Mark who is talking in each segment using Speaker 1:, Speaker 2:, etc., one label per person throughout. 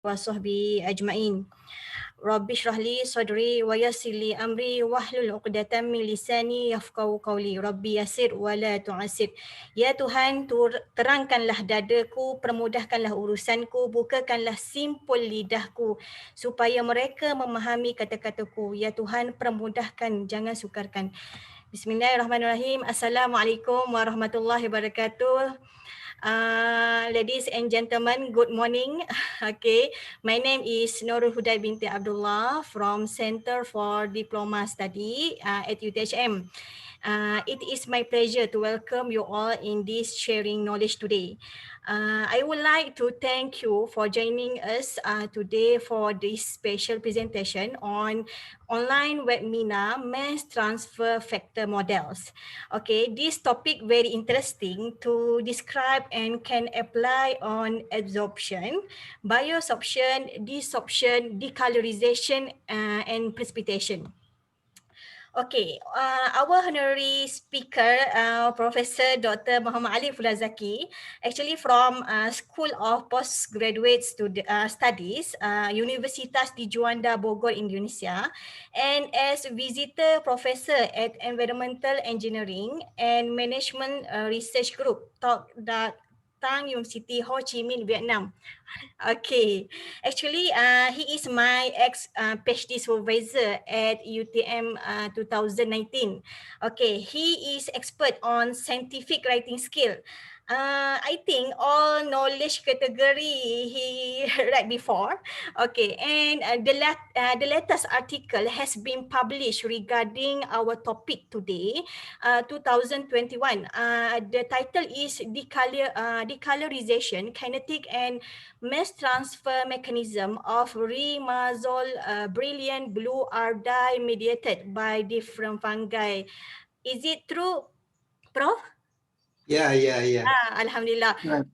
Speaker 1: Wasahbi ajma'in. Rabbi shrahli sadri wa yassirli amri wahlul 'uqdatam min lisani yafqahu qawli. Rabbi yassir wa la tu'assir. Ya Tuhan, terangkanlah dadaku, permudahkanlah urusanku, bukakanlah simpul lidahku supaya mereka memahami kata-kataku. Ya Tuhan, permudahkan, jangan sukarkan. Bismillahirrahmanirrahim. Assalamualaikum warahmatullahi wabarakatuh. Ladies and gentlemen, good morning. Okay, my name is Noorul Hudai Binti Abdullah from Center for Diploma Study at UTHM. It is my pleasure to welcome you all in this sharing knowledge today. I would like to thank you for joining us today for this special presentation on online webinar mass transfer factor models. Okay, this topic very interesting to describe and can apply on absorption, biosorption, desorption, decolorization, and precipitation. Okay, our honorary speaker, Professor Dr. Mohamad Fulazzaky, actually from School of Postgraduate Studies, Universitas Djuanda, Bogor, Indonesia, and as visitor professor at Environmental Engineering and Management Research Group, Thang University, Ho Chi Minh, Vietnam. Okay, actually, he is my PhD supervisor at UTM 2019. Okay, he is expert on scientific writing skill. I think all knowledge category he read before. Okay, and the latest article has been published regarding our topic today, 2021. The title is Decolorization, Kinetic and Mass Transfer Mechanism of Rimazole Brilliant Blue are dye mediated by different fungi. Is it true, Prof?
Speaker 2: Yeah.
Speaker 1: Alhamdulillah.
Speaker 2: Right.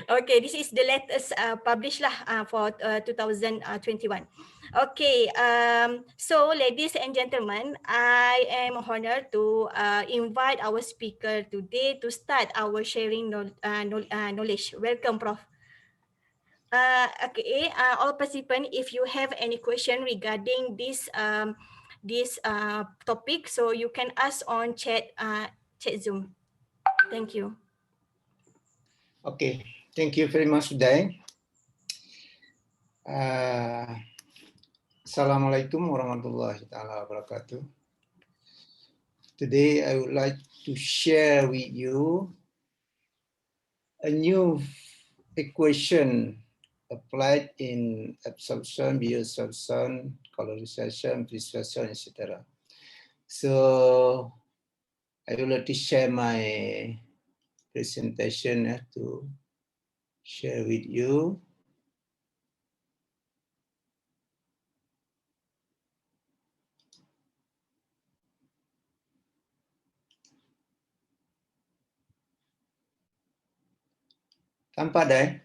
Speaker 1: Okay, this is the latest published lah for 2021. Okay, so ladies and gentlemen, I am honored to invite our speaker today to start our sharing knowledge. Welcome, Prof. Okay, all participants, if you have any question regarding this topic, so you can ask on chat Zoom. Thank you.
Speaker 2: Okay, thank you very much, Hudai. Assalamualaikum warahmatullahi wabarakatuh. Today, I would like to share with you a new equation applied in absorption, biosorption, colorization, precipitation, etc. So, I would like to share my presentation to share with you. Nampak dah?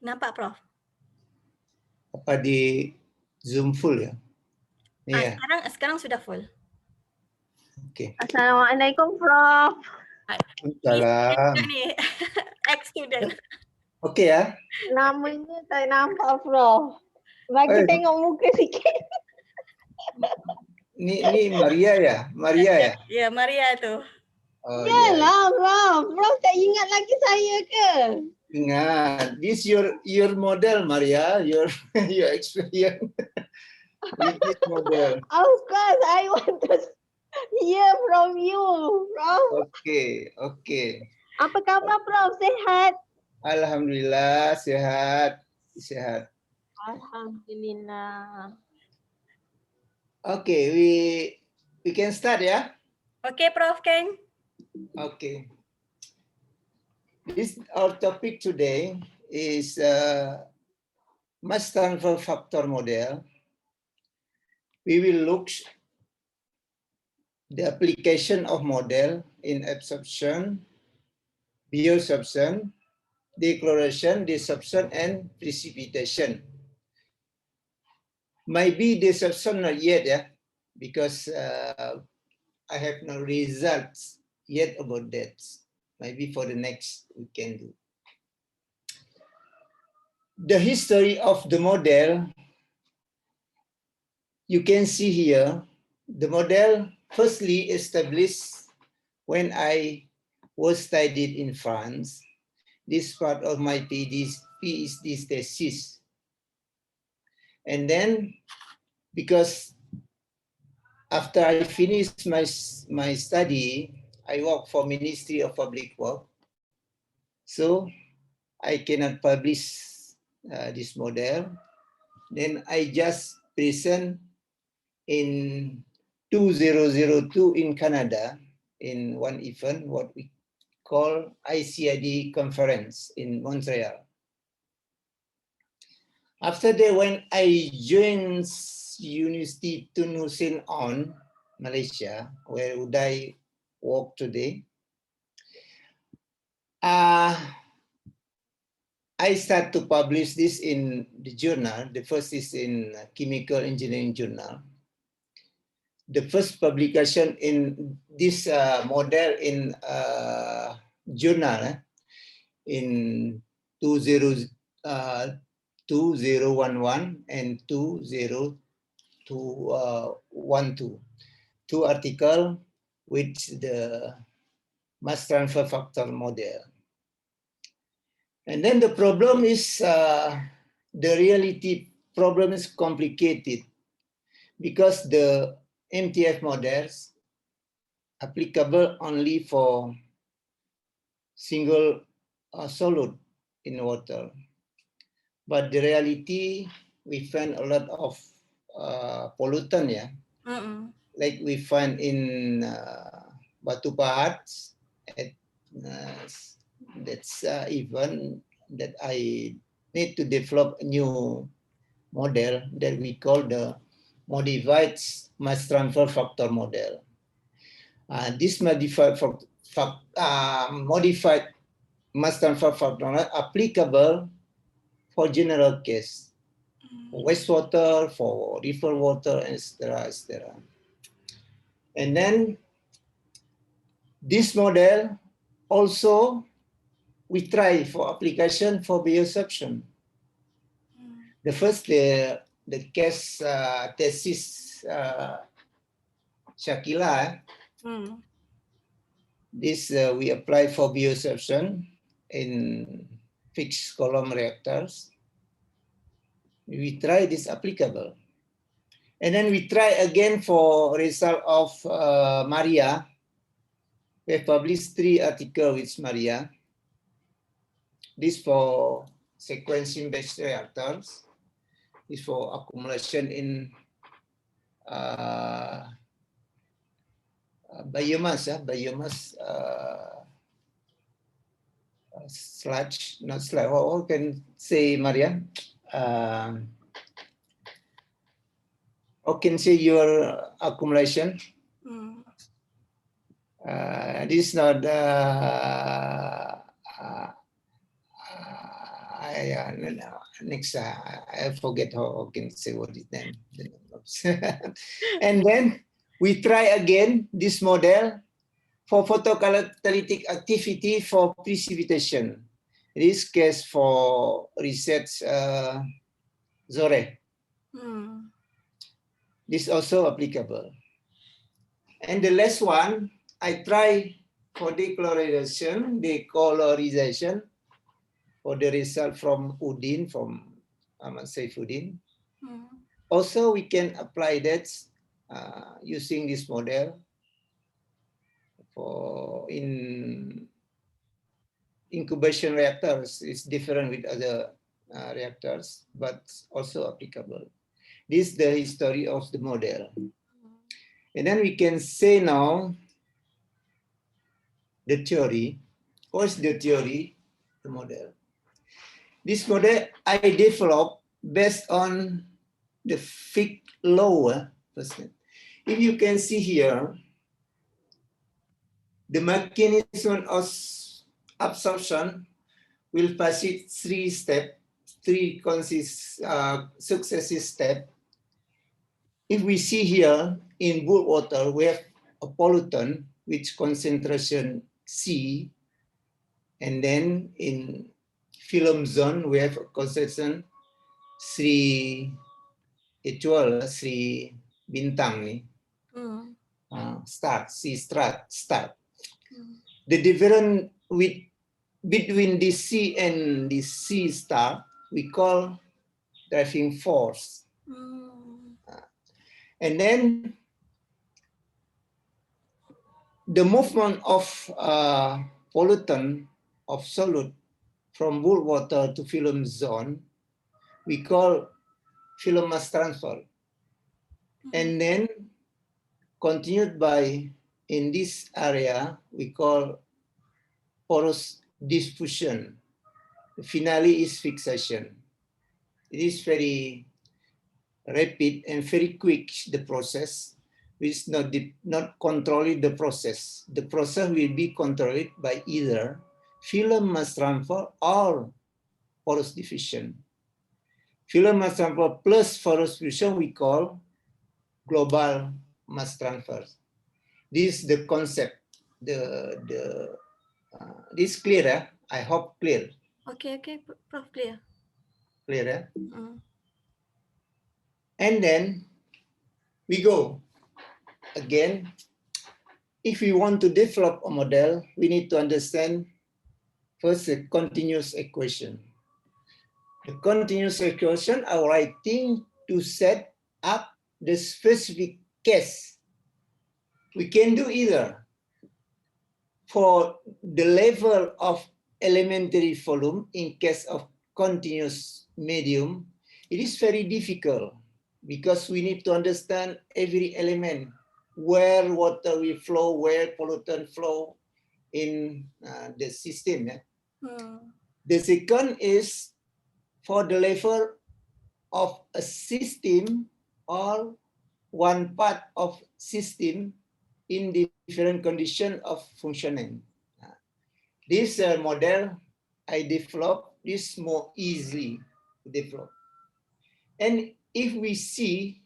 Speaker 1: Nampak, Prof?
Speaker 2: Apa di Zoom full ya? Iya.
Speaker 1: Sekarang sudah full.
Speaker 2: Oke.
Speaker 3: Assalamualaikum, Prof.
Speaker 2: Salam.
Speaker 1: Ni ex-student.
Speaker 2: Oke ya.
Speaker 3: Namanya tak nampak, Prof. Bagi tengok muka sikit.
Speaker 2: Ini Maria ya? Maria ya?
Speaker 1: Ya, Maria tu.
Speaker 2: Oh,
Speaker 3: Yalah, Prof. Prof tak ingat lagi saya ke?
Speaker 2: Ingat. This your model, Maria. Your experience. This model.
Speaker 3: Of course, I want to hear from you, Prof.
Speaker 2: Oke.
Speaker 3: Apa khabar, Prof? Sehat?
Speaker 2: Alhamdulillah, sehat.
Speaker 3: Alhamdulillah.
Speaker 2: Okay, we can start ya.
Speaker 1: Okay, Prof, can?
Speaker 2: Okay. Our topic today is mass transfer factor model. We will look the application of model in absorption, biosorption, decolorization, desorption, and precipitation. Maybe desorption not yet, yeah, because I have no results yet about that. Maybe for the next we can do. The history of the model, you can see here, the model firstly established when I was studied in France. This part of my PhD thesis. And then, because after I finished my study, I work for Ministry of Public Work. So I cannot publish this model. Then I just present in 2002 in Canada in one event, what we call ICID conference in Montreal. After that, when I joined University Tun Hussein on Malaysia, where Hudai work today, I start to publish this in the journal. The first is in Chemical Engineering Journal. The first publication in this model in journal in 2011 and 2012. Two articles with the mass transfer factor model. And then the problem is, the reality problem is complicated because the MTF models applicable only for single solute in water. But the reality, we find a lot of pollutant, yeah. Like we find in batu pahat, that's even that I need to develop a new model that we call the modified mass transfer factor model. This modified mass transfer factor model applicable for general case, for wastewater, for river water, etc., etc. And then this model also we try for application for bioabsorption. The first, the case thesis Shakila, this we apply for bioabsorption in fixed column reactors. We try this applicable. And then we try again for result of Maria. We have published 3 articles with Maria. This for sequencing based reactors. This for accumulation in biomass, sludge, not sludge. What can say, Maria? How can say your accumulation? This is not. Next, I forget how I can say what is name. And then we try again this model for photocatalytic activity for precipitation. This case for research Zore. This also applicable. And the last one, I try for decolorization for the result from Udin, from Ahmad Saifuddin. Also, we can apply that using this model for in incubation reactors. It's different with other reactors, but also applicable. This is the history of the model. And then we can say now the theory. What's the theory? The model. This model I developed based on the Fick law. If you can see here, the mechanism of absorption will pass it 3 steps, 3 successive steps. If we see here in blue water, we have a pollutant which concentration C, and then in film zone, we have a concentration Sri Itual, Sri Bintang ni. Start. The difference between the C and the C star, we call driving force. And then the movement of pollutant of solute from wool water to film zone, we call film mass transfer. And then continued by, in this area, we call porous diffusion. Finally is fixation. It is very rapid and very quick, the process, which not controlling the process. The process will be controlled by either film mass transfer or porous diffusion. Film mass transfer plus porous diffusion we call global mass transfer. This is the concept. This clear, eh? I hope clear.
Speaker 1: Okay, Prof, clear.
Speaker 2: Clear, eh? And then we go again. If we want to develop a model, we need to understand first the continuous equation. The continuous equation are writing to set up the specific case. We can do either for the level of elementary volume in case of continuous medium. It is very difficult because we need to understand every element, where water will flow, where pollutant flow in the system. Yeah? The second is for the level of a system or one part of system in different condition of functioning. This model I developed is more easily developed. And if we see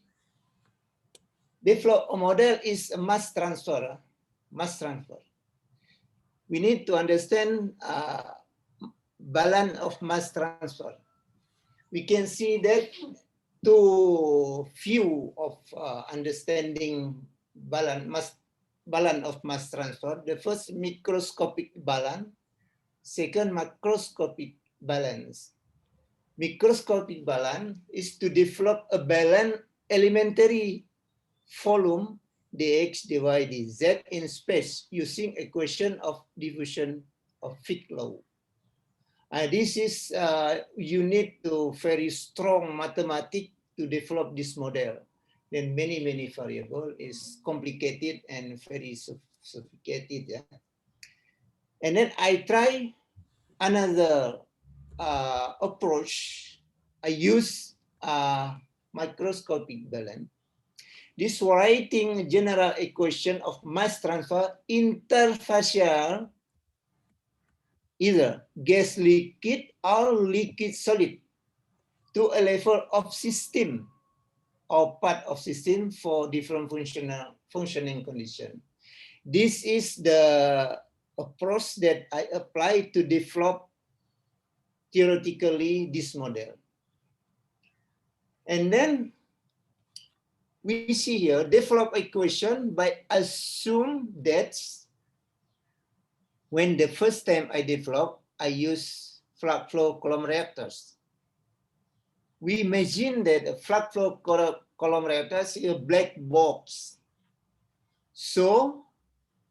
Speaker 2: develop a model is a mass transfer. We need to understand balance of mass transfer. We can see that two view of understanding balance of mass transfer. The first, microscopic balance. Second, macroscopic balance. Microscopic balance is to develop a balanced elementary volume dx divided z in space using equation of diffusion of Fick law. This is you need to very strong mathematics to develop this model. Then many variable is complicated and very sophisticated. Yeah? And then I try another approach. I use microscopic balance. This writing general equation of mass transfer interfacial, either gas liquid or liquid solid, to a level of system or part of system for different functioning condition. This is the approach that I apply to develop theoretically this model. And then we see here, develop equation by assume that when the first time I develop, I use fluid flow column reactors. We imagine that a fluid flow column reactors is a black box. So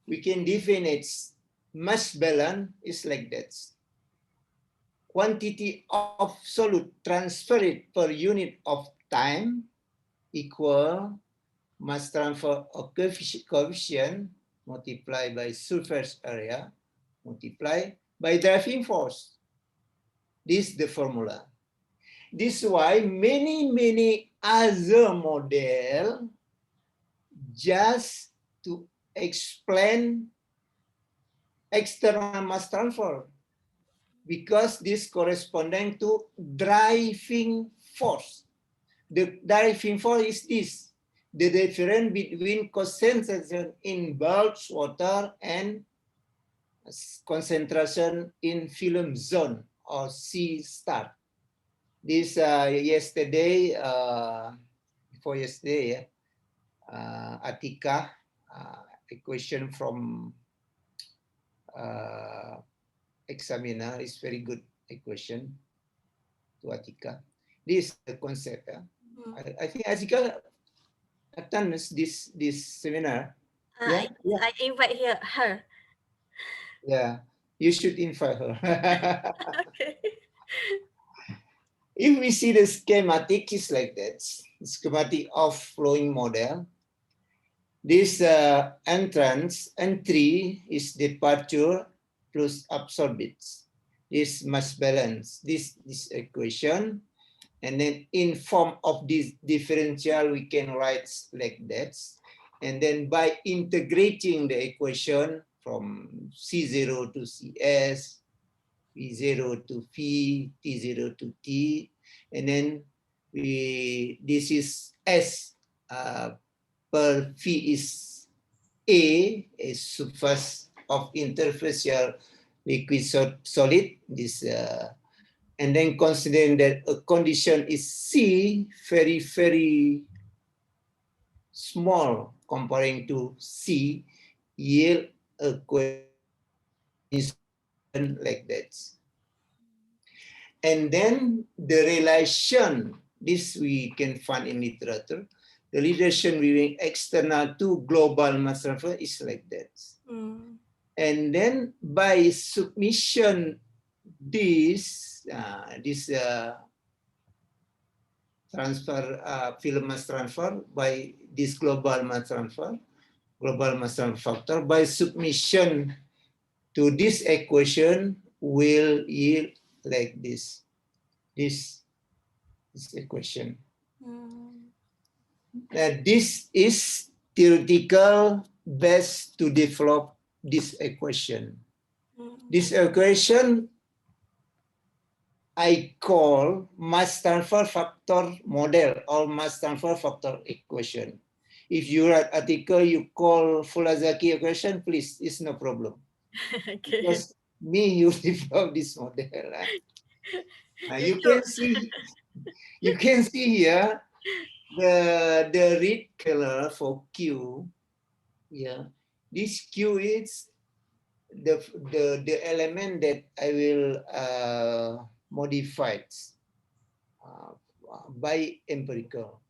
Speaker 2: we can define its mass balance is like that. Quantity of solute transferred per unit of time equal mass transfer coefficient multiplied by surface area multiplied by driving force. This is the formula. This is why many other model just to explain external mass transfer, because this corresponding to driving force. The driving force is this, the difference between concentration in bulk water and concentration in film zone or C start. This yesterday, before yesterday, Atika, a question from examiner is very good equation to Atika. This is the concept. I think Atika attends this seminar.
Speaker 1: I invite her.
Speaker 2: Yeah, you should invite her.
Speaker 1: Okay.
Speaker 2: If we see the schematic, is like that. Schematic of flowing model. This entry is departure plus absorbance. This must balance this equation, and then in form of this differential we can write like that, and then by integrating the equation from C0 to CS, V0 to V, T0 to T, and then this is S per V is A, a surface of interfacial liquid solid. This and then considering that a condition is C, very, very small comparing to C, yield a question like that. And then the relation, this we can find in literature, the relation between external to global mass transfer is like that. And then by submission, this transfer, film mass transfer by this global mass transfer factor, by submission to this equation will yield like this equation. This is theoretical base to develop this equation. This equation I call mass transfer factor model or mass transfer factor equation. If you write article, you call Fulazzaky equation, please, it's no problem.
Speaker 1: Okay.
Speaker 2: Because me, you develop this model. You can see here the red color for Q. Yeah, this Q is the element that I will modify by empirical.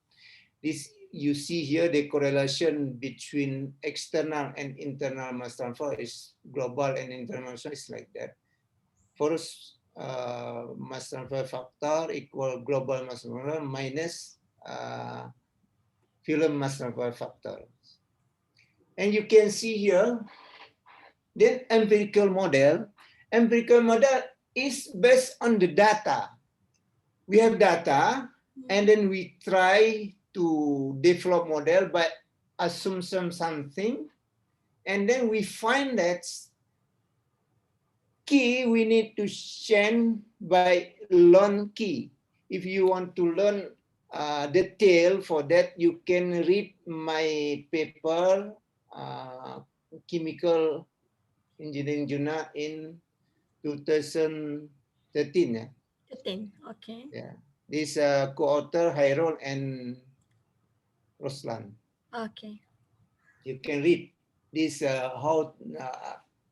Speaker 2: This you see here the correlation between external and internal mass transfer is global and internal mass transfer is like that. First, mass transfer factor equal global mass transfer minus film mass transfer factor. And you can see here, then empirical model is based on the data. We have data, and then we try to develop model by assumption something, and then we find that key we need to change by learn key. If you want to learn detail for that, you can read my paper, Chemical Engineering Journal in 2013.
Speaker 1: 13, okay.
Speaker 2: Yeah, this co-author Hairul and Roslan.
Speaker 1: Okay.
Speaker 2: You can read this how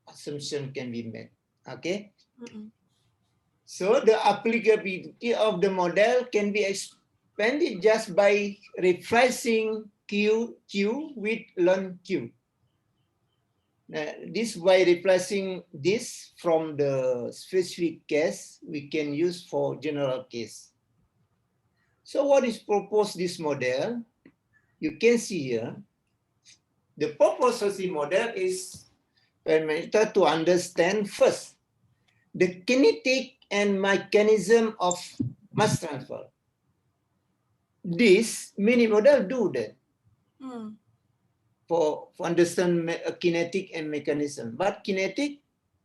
Speaker 2: assumption can be made. Okay. So the applicability of the model can be expanded just by replacing Q with learn Q. This by replacing this from the specific case, we can use for general case. So what is proposed this model? You can see here, the purpose of the model is to understand first the kinetic and mechanism of mass transfer. This mini model do that. For understand kinetic and mechanism. But kinetic,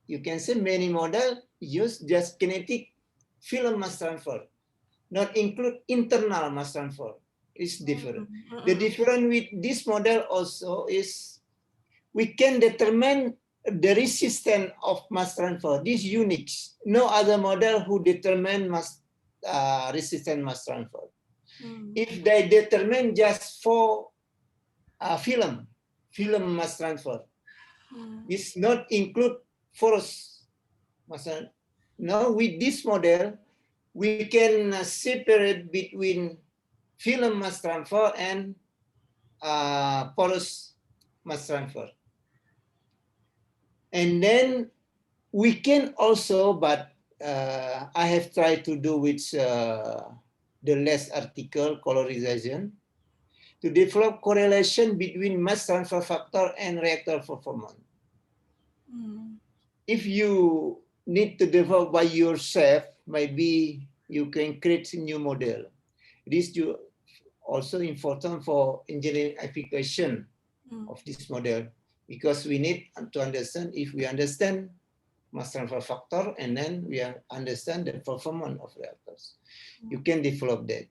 Speaker 2: you can say many model use just kinetic film mass transfer, not include internal mass transfer. It's different. The difference with this model also is we can determine the resistance of mass transfer, this unique. No other model who determine resistant mass transfer. If they determine just for film mass transfer, this not include force mass transfer. Now with this model, we can separate between film mass transfer and porous mass transfer. And then we can also, but I have tried to do with the less article colorization to develop correlation between mass transfer factor and reactor performance. If you need to develop by yourself, maybe you can create a new model. This is also important for engineering application of this model, because we need to understand, if we understand mass transfer factor and then we understand the performance of reactors, you can develop that.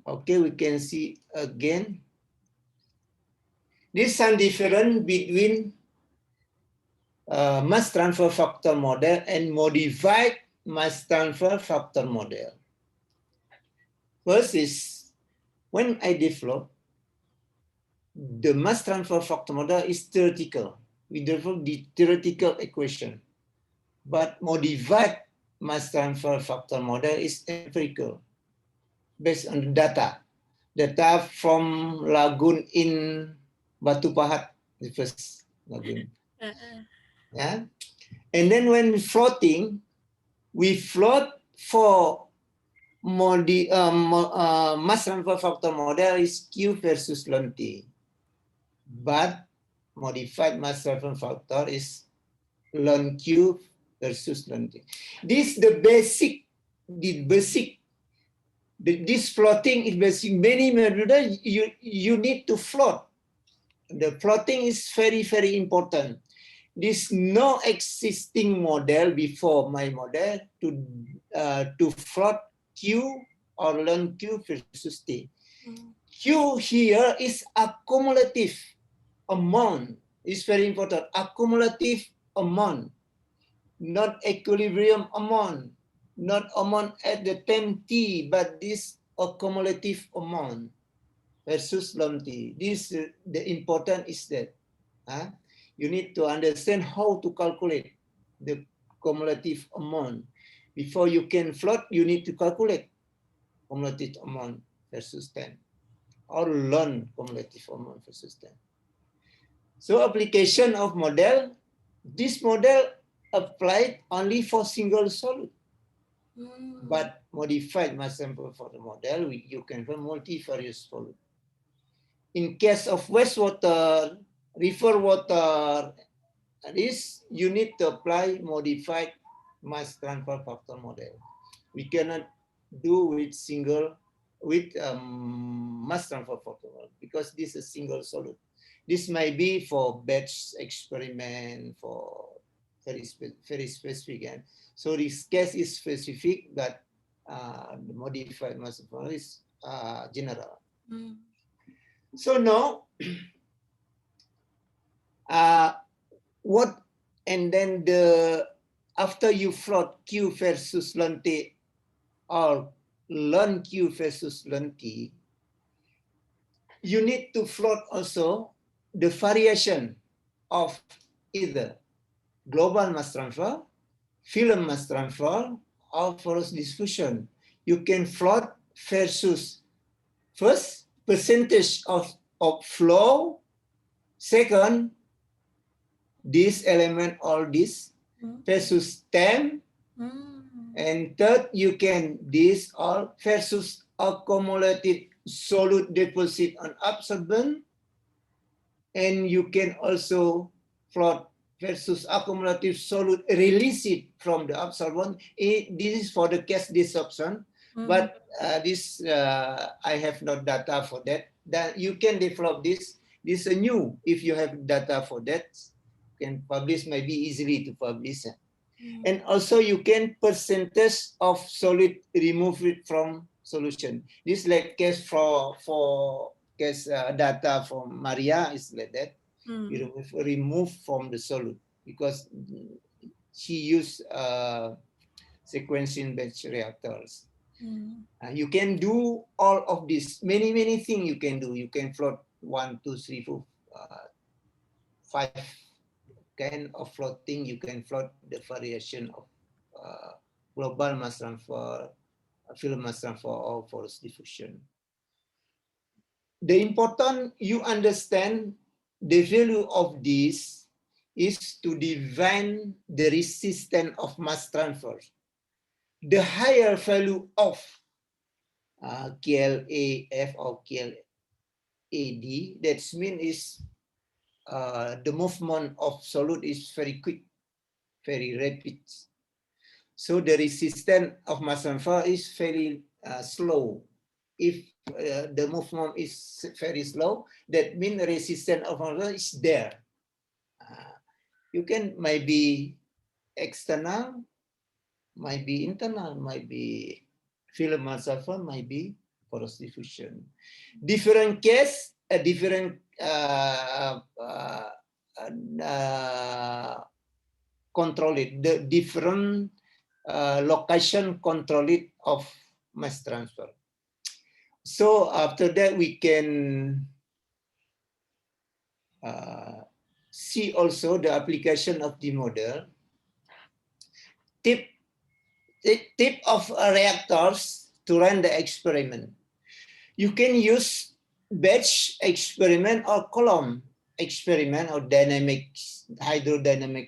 Speaker 2: Okay, we can see again. This is some difference between mass transfer factor model and modified mass transfer factor model. First is, when I develop, the mass transfer factor model is theoretical. We develop the theoretical equation. But modified mass transfer factor model is empirical, based on data. Data from lagoon in Batu Pahat, the first lagoon. Yeah. And then when floating, we float for mass transfer factor model is Q versus ln T. But modified mass transfer factor is ln Q versus ln T. This is the basic, this floating is basic. Many methods you need to float. The floating is very, very important. This no existing model before my model to float Q or ln Q versus T. Q here is accumulative amount. It's very important. Accumulative amount, not equilibrium amount, not amount at the time T, but this accumulative amount versus ln T. This the important is that you need to understand how to calculate the cumulative amount. Before you can float, you need to calculate cumulative amount versus 10, or learn cumulative amount versus 10. So application of model, this model applied only for single solid. But modified mass sample for the model, you can have multivarious solid. In case of wastewater, river water, this you need to apply modified mass transfer factor model. We cannot do with mass transfer factor model, because this is single solid. This may be for batch experiment, for very specific. So this case is specific, but the modified mass transfer is general. So now, and then after you float Q versus ln T or ln Q versus ln T, you need to float also the variation of either global mass transfer, film mass transfer, or force diffusion. You can float versus first percentage of flow, second this element or this versus time, and third you can this or versus accumulated solute deposit on absorbent, and you can also plot versus accumulative solute release it from the absorbent. This is for the case disruption, but this I have no data for that. That you can develop this. This is new. If you have data for that, you can publish, maybe easily to publish. And also you can percentage of solid remove it from solution. This like case for case data from Maria is like that. We remove from the solute because she used sequencing batch reactors. You can do all of this, many things you can do. You can float 1, 2, 3, 4, 5 kind of floating. You can float the variation of global mass transfer, film mass transfer, or force diffusion. The important you understand the value of this is to define the resistance of mass transfer. The higher value of KLAF or KLAD, that means is the movement of solute is very quick, very rapid. So the resistance of mass transfer is very slow. If the movement is very slow, that means the resistance of mass transfer is there. You can maybe external, might be internal, might be film mass transfer, might be porous diffusion. Different case, a different control it. The different location control it of mass transfer. So after that we can see also the application of the model. Tip of reactors to run the experiment. You can use batch experiment or column experiment or hydrodynamic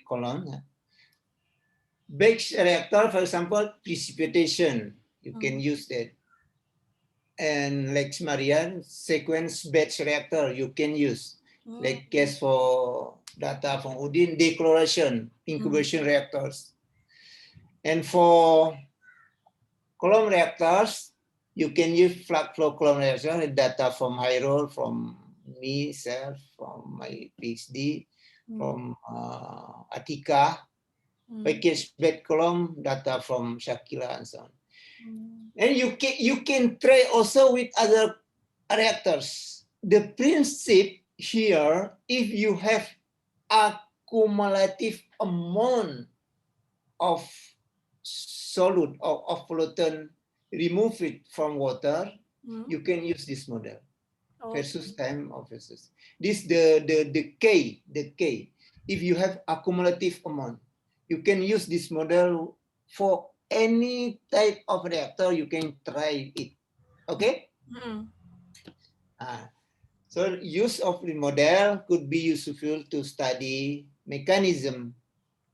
Speaker 2: column. Batch reactor, for example, precipitation, you can use that. And like Marian, sequence batch reactor, you can use. Like case for data from Udin, declaration, incubation reactors. And for column reactors, you can use flat flow column reactor, data from Hyrule, from me, self, from my PhD, from Atika, package bed column, data from Shakila, and so on. And you can try also with other reactors. The principle here, if you have accumulative amount of solute or of pollutant, remove it from water, you can use this model. Versus time of versus. This the K. If you have accumulative amount, you can use this model for any type of reactor. You can try it. Okay. So use of the model could be useful to study mechanism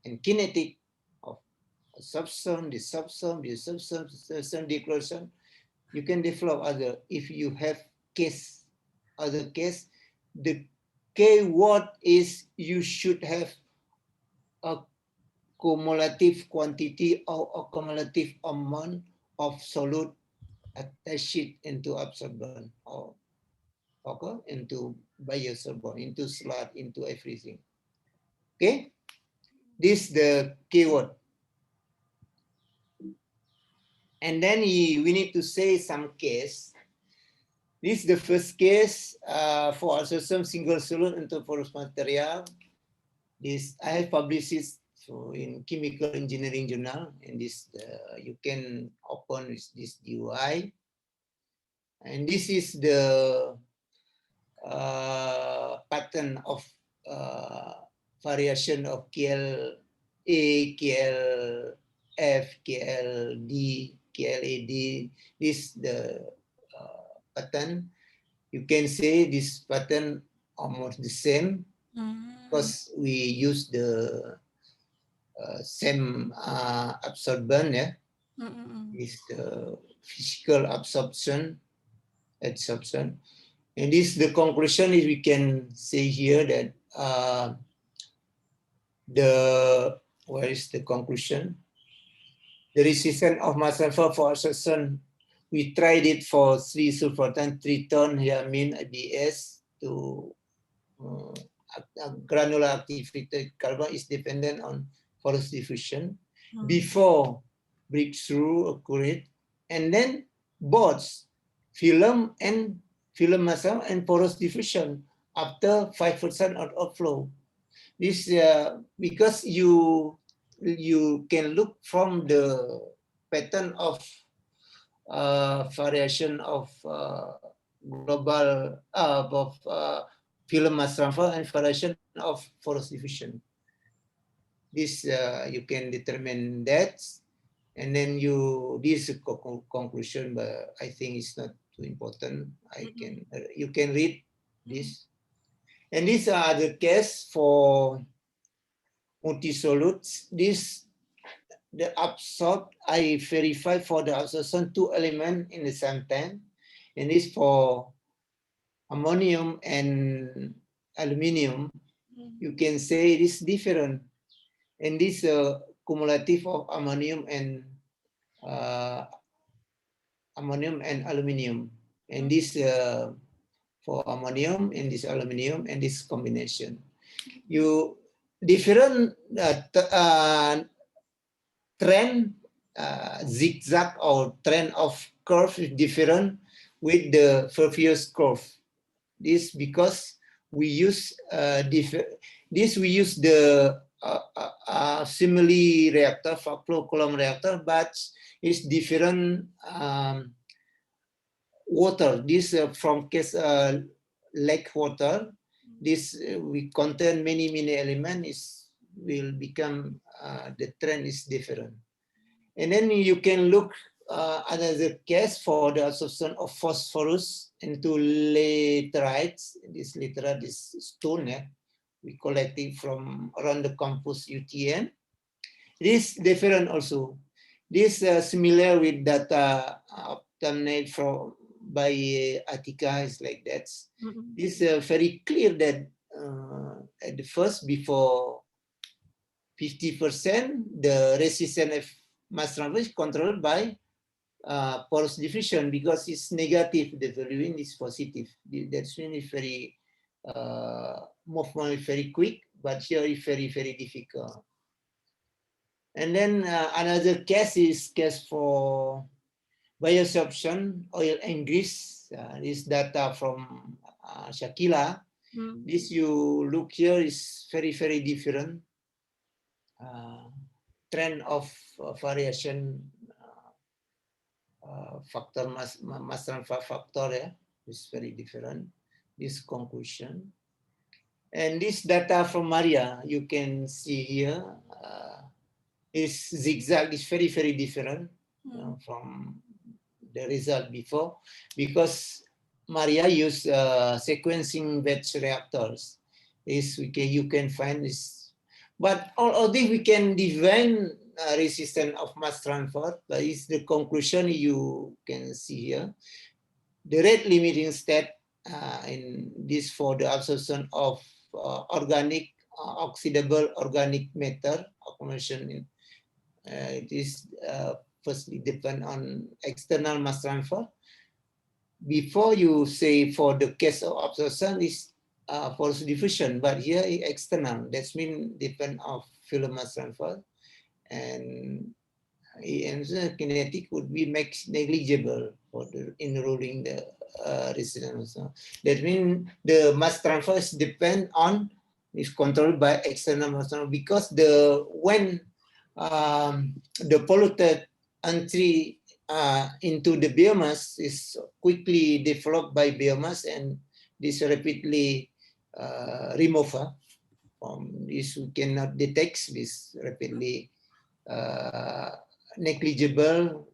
Speaker 2: and kinetic of absorption, disabsorption, declaration. You can develop other if you have other case. The keyword is you should have a cumulative quantity or a cumulative amount of solute attached into absorbent or into biosorbent, into slot, into everything. Okay, this is the keyword. And then we need to say some case. This is the first case for absorption single solute into porous material. This I have published it in Chemical Engineering Journal, and this you can open this GUI. And this is the pattern of variation of KLA, KLF, KLD, KLAD. This the pattern. You can say this pattern almost the same because we use the same absorbent. Yeah, is the physical absorption. And this the conclusion is we can say here that where is the conclusion? The resistance of mass transfer for absorption, we tried it for 3 sulfotan, 3 ton here mean ABS to granular activated carbon is dependent on porous diffusion before breakthrough occurred, and then both film mass and porous diffusion after 5% of outflow. This because you can look from the pattern of variation of global film mass transfer and variation of force diffusion. This you can determine that, and then this is conclusion, but I think it's not too important. You can read this, and these are the case for multi-solutes. The absorbed, I verify for the absorption 2 elements in the same time, and this for ammonium and aluminium. You can say it is different, and this cumulative of ammonium and aluminium, and this for ammonium and this aluminium and this combination. You different trend zigzag or trend of curve is different with the previous curve. This because we use we use the simile reactor, flow column reactor, but it's different water. This from case lake water. This we contain many elements. Will become the trend is different, and then you can look another case for the absorption of phosphorus into laterites. This laterite is stone, we collected from around the campus UTHM. This different also. This similar with data obtained from by Attica is like that. This very clear that at the first before 50%, the resistance of mass transfer is controlled by porous diffusion because it's negative, the value is positive. That's really very, movement is very quick, but here is very, very difficult. And then another case is case for bioabsorption, oil and grease. This data from Shakila. This you look here is very, very different. Trend of variation factor mass transfer factor is very different. This conclusion, and this data from Maria you can see here is zigzag is very, very different from the result before, because Maria used sequencing batch reactors. You can find this. But all of this we can define resistance of mass transfer. That is the conclusion you can see here. The rate limiting step in this for the absorption of organic oxidable organic matter accumulation. It is firstly depend on external mass transfer. Before you say for the case of absorption is force diffusion, but here is external. That means depend of film mass transfer, and kinetic would be makes negligible for the enrolling the resistance. That means the mass transfer is depend on is controlled by external mass transfer, because when the polluted entry into the biomass is quickly developed by biomass, and this rapidly remove from this. We cannot detect this rapidly negligible.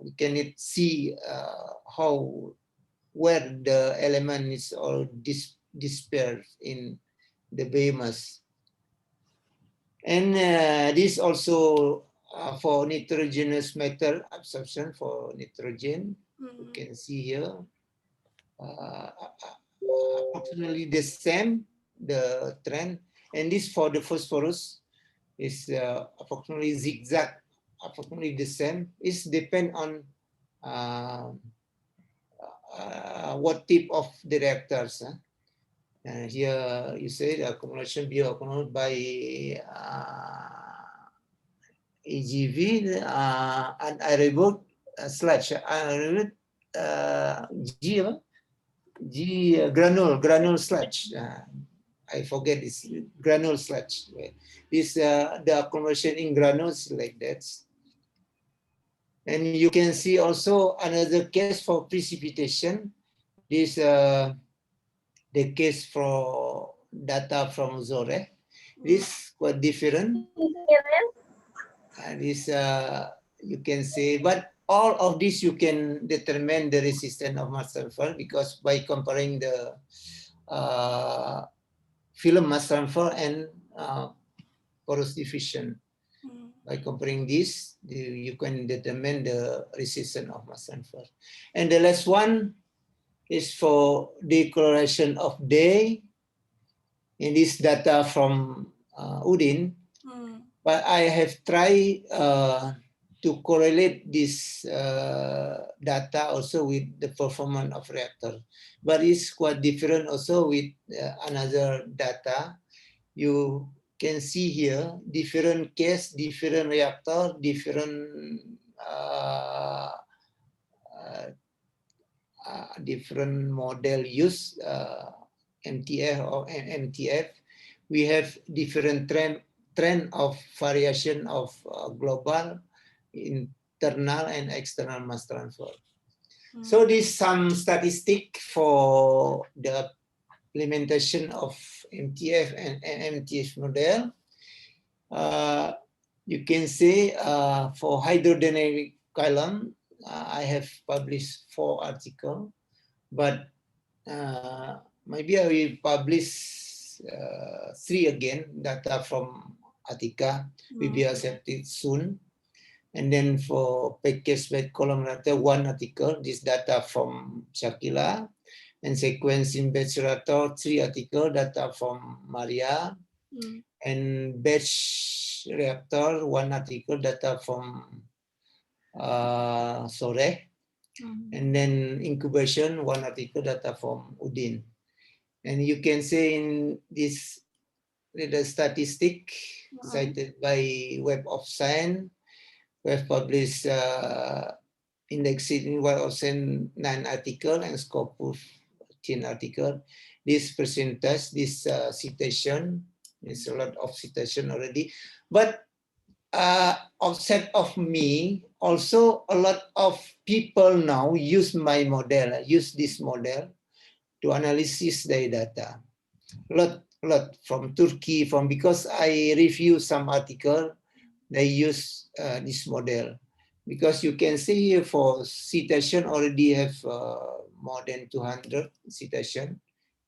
Speaker 2: We cannot see where the element is all dispersed in the biomass. And this also for nitrogenous matter absorption for nitrogen. You can see here approximately the same, the trend, and this for the phosphorus is approximately zigzag, approximately the same. It depends on what type of the reactors. Here you say the accumulation bioaccumulated by AGV, anaerobic /anaerobic G. granule sludge. I forget this granule sludge. This the accumulation in granules like that. And you can see also another case for precipitation. This the case for data from Zore. This quite different. This you can say, but all of this you can determine the resistance of mass transfer because by comparing the film mass transfer and porous diffusion. By comparing this, you can determine the resistance of mass transfer. And the last one is for decoloration of day. In this data from Udin, but I have tried to correlate this data also with the performance of reactor. But it's quite different also with another data. You can see here different case, different reactor, different different model use MTF or MTF. We have different trend of variation of global, internal and external mass transfer. So this some statistic for the implementation of MTF and MTF model. You can say for hydrodynamic column, I have published 4 articles, but maybe I will publish 3 again, data from Attica will be accepted soon. And then for package bed column reactor, 1 article, this data from Shakila. And sequencing batch reactor, 3 article, data from Maria. And batch reactor, 1 article, data from Sore. And then incubation, 1 article, data from Udin. And you can say in this little statistic cited by Web of Science, we have published indexed in Web of Science 9 article and Scopus 10 article. This percentage, this citation, there's a lot of citation already. But offset of me, also a lot of people now use my model, use this model to analysis their data. Lot from Turkey, because I review some article, they use this model. Because you can see here for citation already have more than 200 citation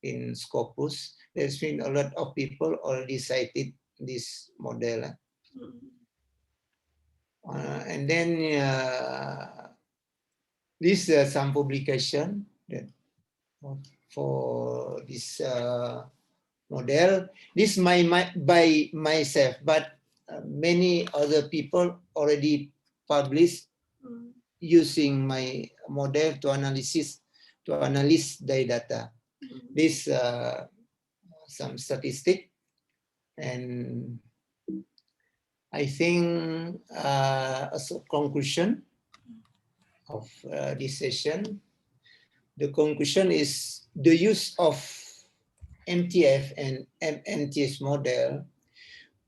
Speaker 2: in Scopus. There's been a lot of people already cited this model. And then this some publication that for this model. This by myself, but many other people already published using my model to analyze their data. This some statistic, and I think as a conclusion of this session, the conclusion is the use of MTF and MTS model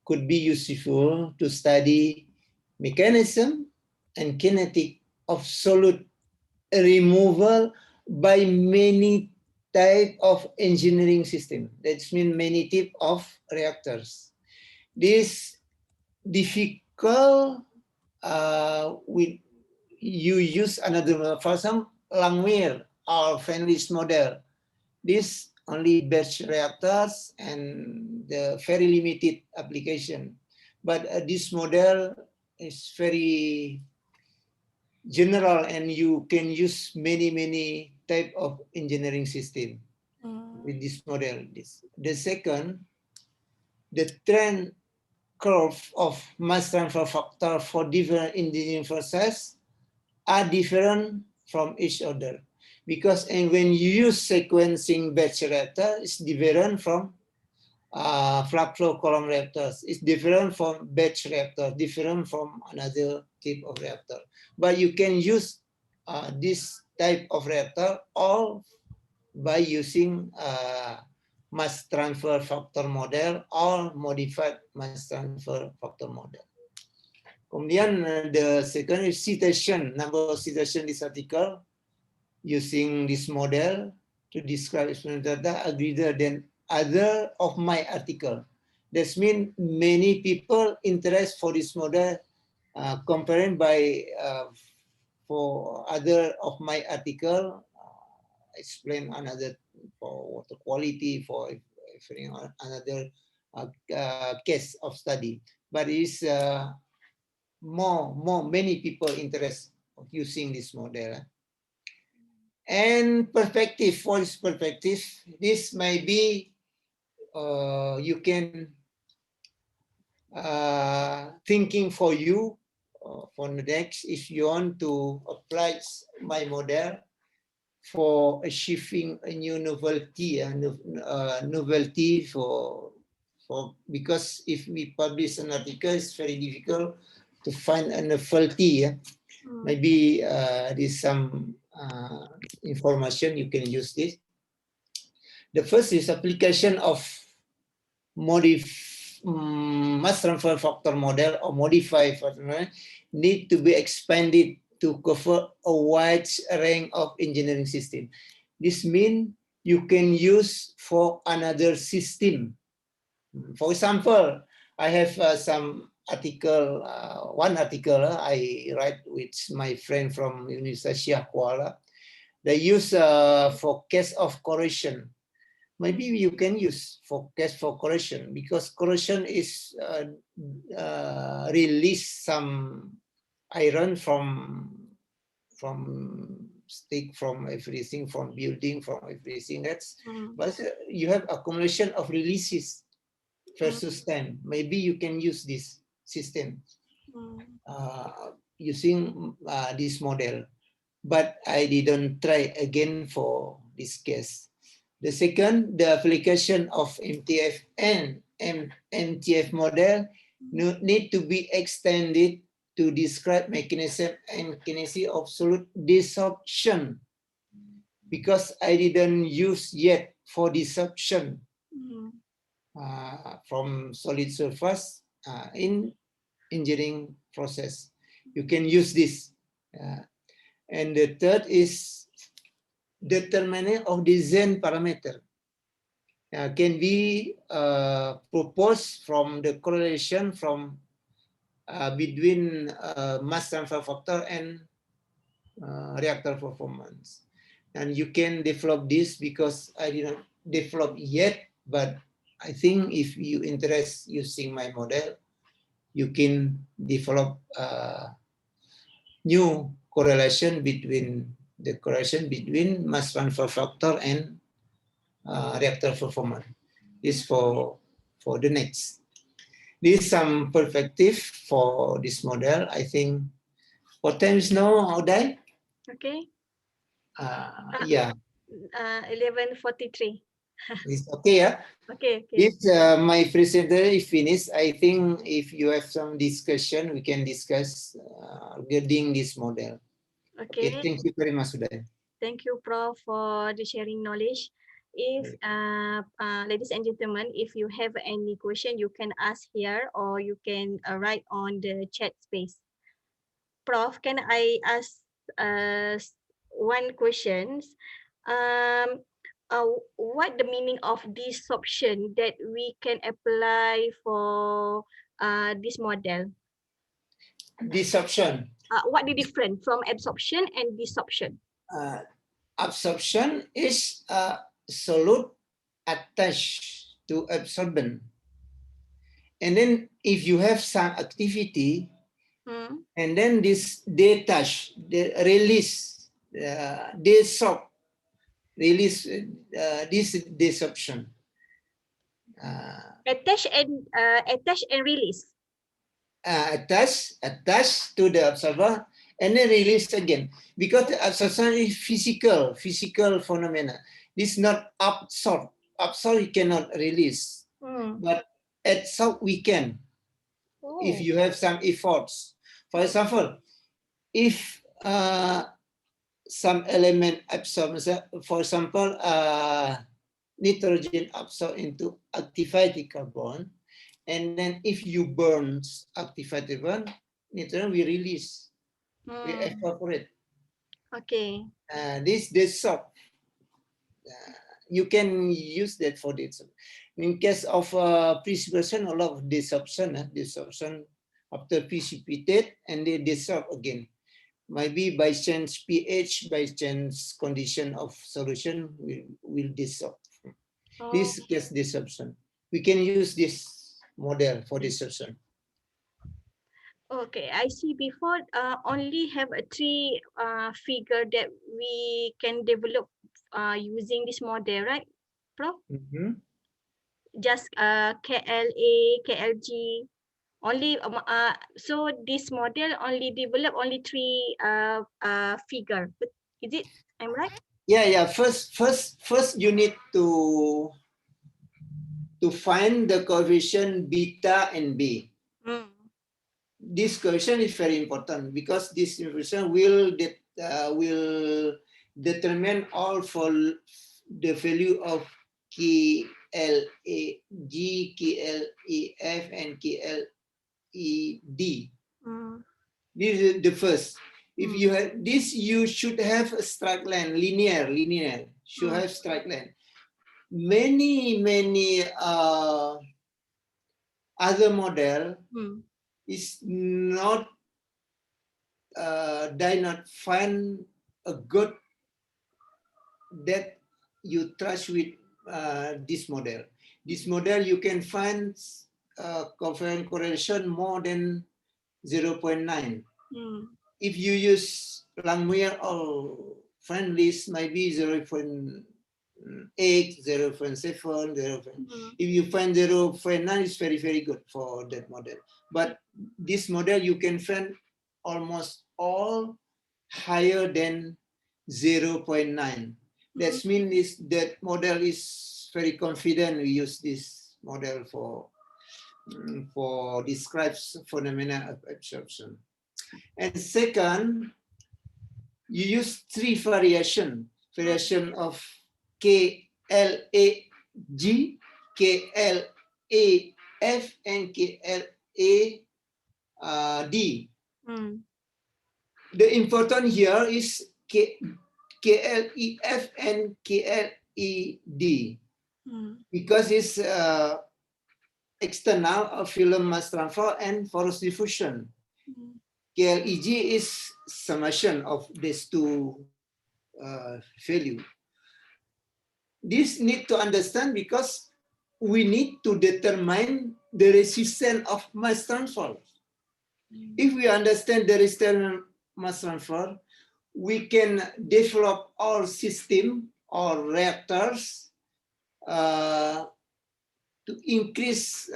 Speaker 2: could be useful to study mechanism and kinetic of solute removal by many type of engineering system. That means many type of reactors. This difficult with you use another, for example, Langmuir or Fenris model. This only batch reactors and the very limited application. But this model is very general and you can use many type of engineering system with this model. The second, the trend curve of mass transfer factor for different engineering process are different from each other. Because when you use sequencing batch reactor, it's different from flux flow column reactors. It's different from batch reactor, different from another type of reactor. But you can use this type of reactor all by using mass transfer factor model or modified mass transfer factor model. Kemudian the second is citation, number of citation this article using this model to describe experimental data are greater than other of my article. That means many people interest for this model comparing by for other of my article, explain another for water quality, for another case of study. But it's many people interest of using this model. And perspective, for this perspective, this may be you can thinking for you for the next, if you want to apply my model for achieving a new novelty, novelty for because if we publish an article, it's very difficult to find a novelty. Maybe there's some information you can use this. The first is application of mass transfer factor model or modified factor model need to be expanded to cover a wide range of engineering system. This means you can use for another system. For example, I have some article, one article I write with my friend from Universitas Kuala. They use for case of corrosion. Maybe you can use for case for corrosion because corrosion is release some iron from stick, from everything, from building, from everything. That's but you have accumulation of releases versus time. Maybe you can use this system using this model, but I didn't try again for this case. The second, the application of MTF and MTF model need to be extended to describe mechanism and kinesis of solid desorption, because I didn't use yet for desorption from solid surface in engineering process. You can use this. And the third is determining of design parameter. Can be proposed from the correlation from between mass transfer factor and reactor performance. And you can develop this because I didn't develop yet, but I think if you interest using my model, you can develop new correlation between mass transfer factor and reactor performance. This for the next. This is some perspective for this model. I think what time is now, Hudai?
Speaker 1: Okay.
Speaker 2: Yeah.
Speaker 1: 11:43.
Speaker 2: It's okay, yeah?
Speaker 1: Okay.
Speaker 2: If my presenter is finished, I think if you have some discussion, we can discuss regarding this model. Okay, thank you very much, Hudai.
Speaker 1: Thank you, Prof, for the sharing knowledge. If ladies and gentlemen, if you have any question, you can ask here or you can write on the chat space. Prof, can I ask one question? What the meaning of desorption that we can apply for this model?
Speaker 2: Desorption.
Speaker 1: What the difference from absorption and desorption?
Speaker 2: Absorption is a solute attached to absorbent. And then if you have some activity, and then this detach, release, desorb, release this desorption.
Speaker 1: Attach and release.
Speaker 2: Attach to the absorber and then release again, because the absorption is physical phenomena. This is not absorb. Absorb you cannot release, but adsorb we can. If you have some efforts. For example, if some element absorbs, for example, nitrogen absorbed into activated carbon, and then if you burn activated carbon, nitrogen we release, we evaporate.
Speaker 1: Okay.
Speaker 2: This dissolve. You can use that for this. In case of precipitation, a lot of dissolption after precipitate and they dissolve again. Maybe by chance pH, by chance condition of solution will dissolve. This case dissolption. We can use this model for dissolption.
Speaker 1: Okay, I see. Before only have a three figure that we can develop using this model, right, Prof? Just KLA, KLG. Only so this model only develop only three figure. But is it? I'm right?
Speaker 2: Yeah. First you need to find the coefficient beta and B. This coefficient is very important because this information will determine all for the value of KLAG, KLEF, and KLED. This is the first. If you have this, you should have a straight line, linear. Should have straight line. Many other model is not they not find a good that you trust with this model. This model you can find coefficient correlation more than 0.9. If you use Langmuir or friendlies, maybe 0.8, 0.7, If you find 0.9, it's very good for that model. But this model you can find almost all higher than 0.9. That means that model is very confident. We use this model for describes phenomena of absorption. And second, you use three variation of KLAG, KLAF, and KLAD. The important here is KLEF and KLED because it's external film mass transfer and force diffusion. KLEG is summation of these two value. This need to understand because we need to determine the resistance of mass transfer. If we understand the resistance mass transfer, we can develop our system or reactors to increase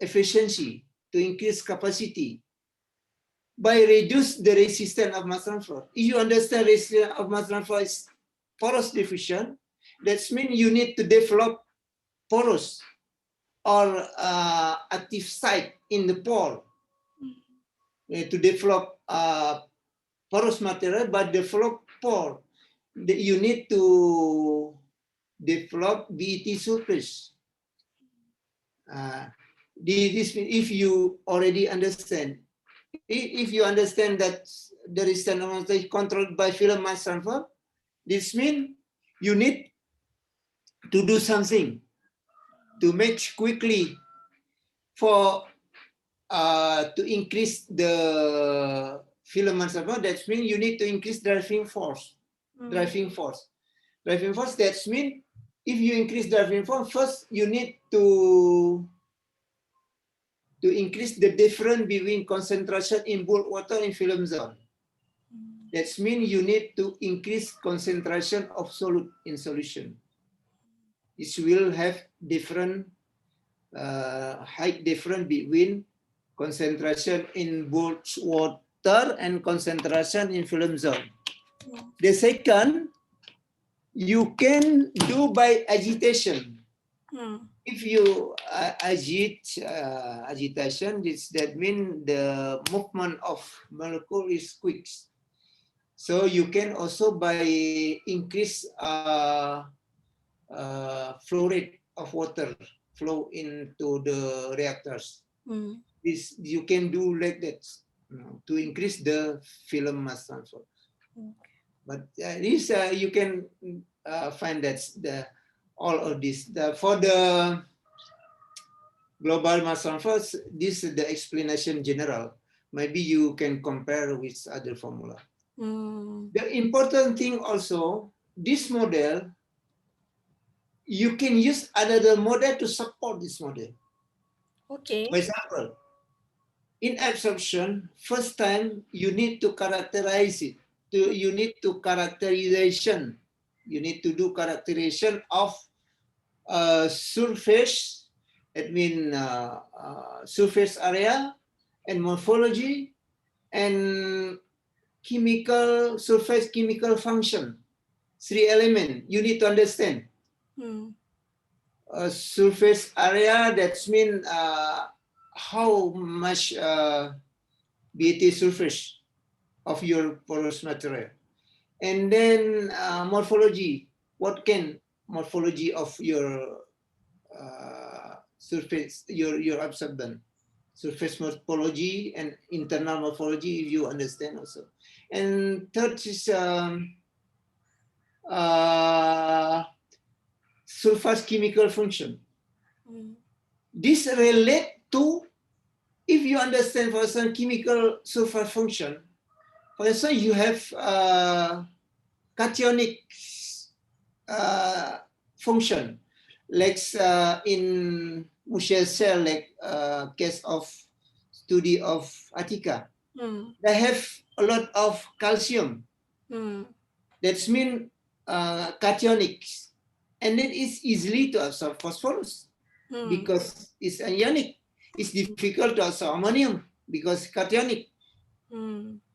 Speaker 2: efficiency, to increase capacity by reduce the resistance of mass transfer. If you understand resistance of mass transfer is porous diffusion, that means you need to develop porous or active site in the pore to develop porous material, but develop pore. You need to develop BET surface. This if you already understand. If you understand that the resistance is controlled by film mass transfer, this means you need to do something to make quickly for to increase the film mass transfer. That means you need to increase driving force. Driving force. That means if you increase driving force, first you need to increase the difference between concentration in bulk water in film zone. That means you need to increase concentration of solute in solution. This will have different height difference between concentration in bulk water and concentration in film zone. The second, you can do by agitation. If you agitation, that means the movement of molecule is quick. So you can also by increase flow rate of water flow into the reactors. This you can do like that, to increase the film mass transfer. But this you can find that all of this for the global mass transfer. This is the explanation general. Maybe you can compare with other formula. The important thing also, this model, you can use another model to support this model.
Speaker 1: Okay.
Speaker 2: For example, in absorption, first time you need to characterize it. You need to characterization. You need to do characterization of surface. It means surface area and morphology and chemical surface chemical function. 3 elements you need to understand. Surface area, that's mean how much BT surface of your porous material. And then morphology, what can morphology of your surface, your absorbent. Surface morphology and internal morphology, if you understand also. And third is surface chemical function. This relate to, if you understand for some chemical surface function, for example, you have cationic function, like in mutual cell, like case of study of Attica. They have a lot of calcium. That's mean cationics. And then it's easily to absorb phosphorus because it's ionic. It's difficult to absorb ammonium because cationic.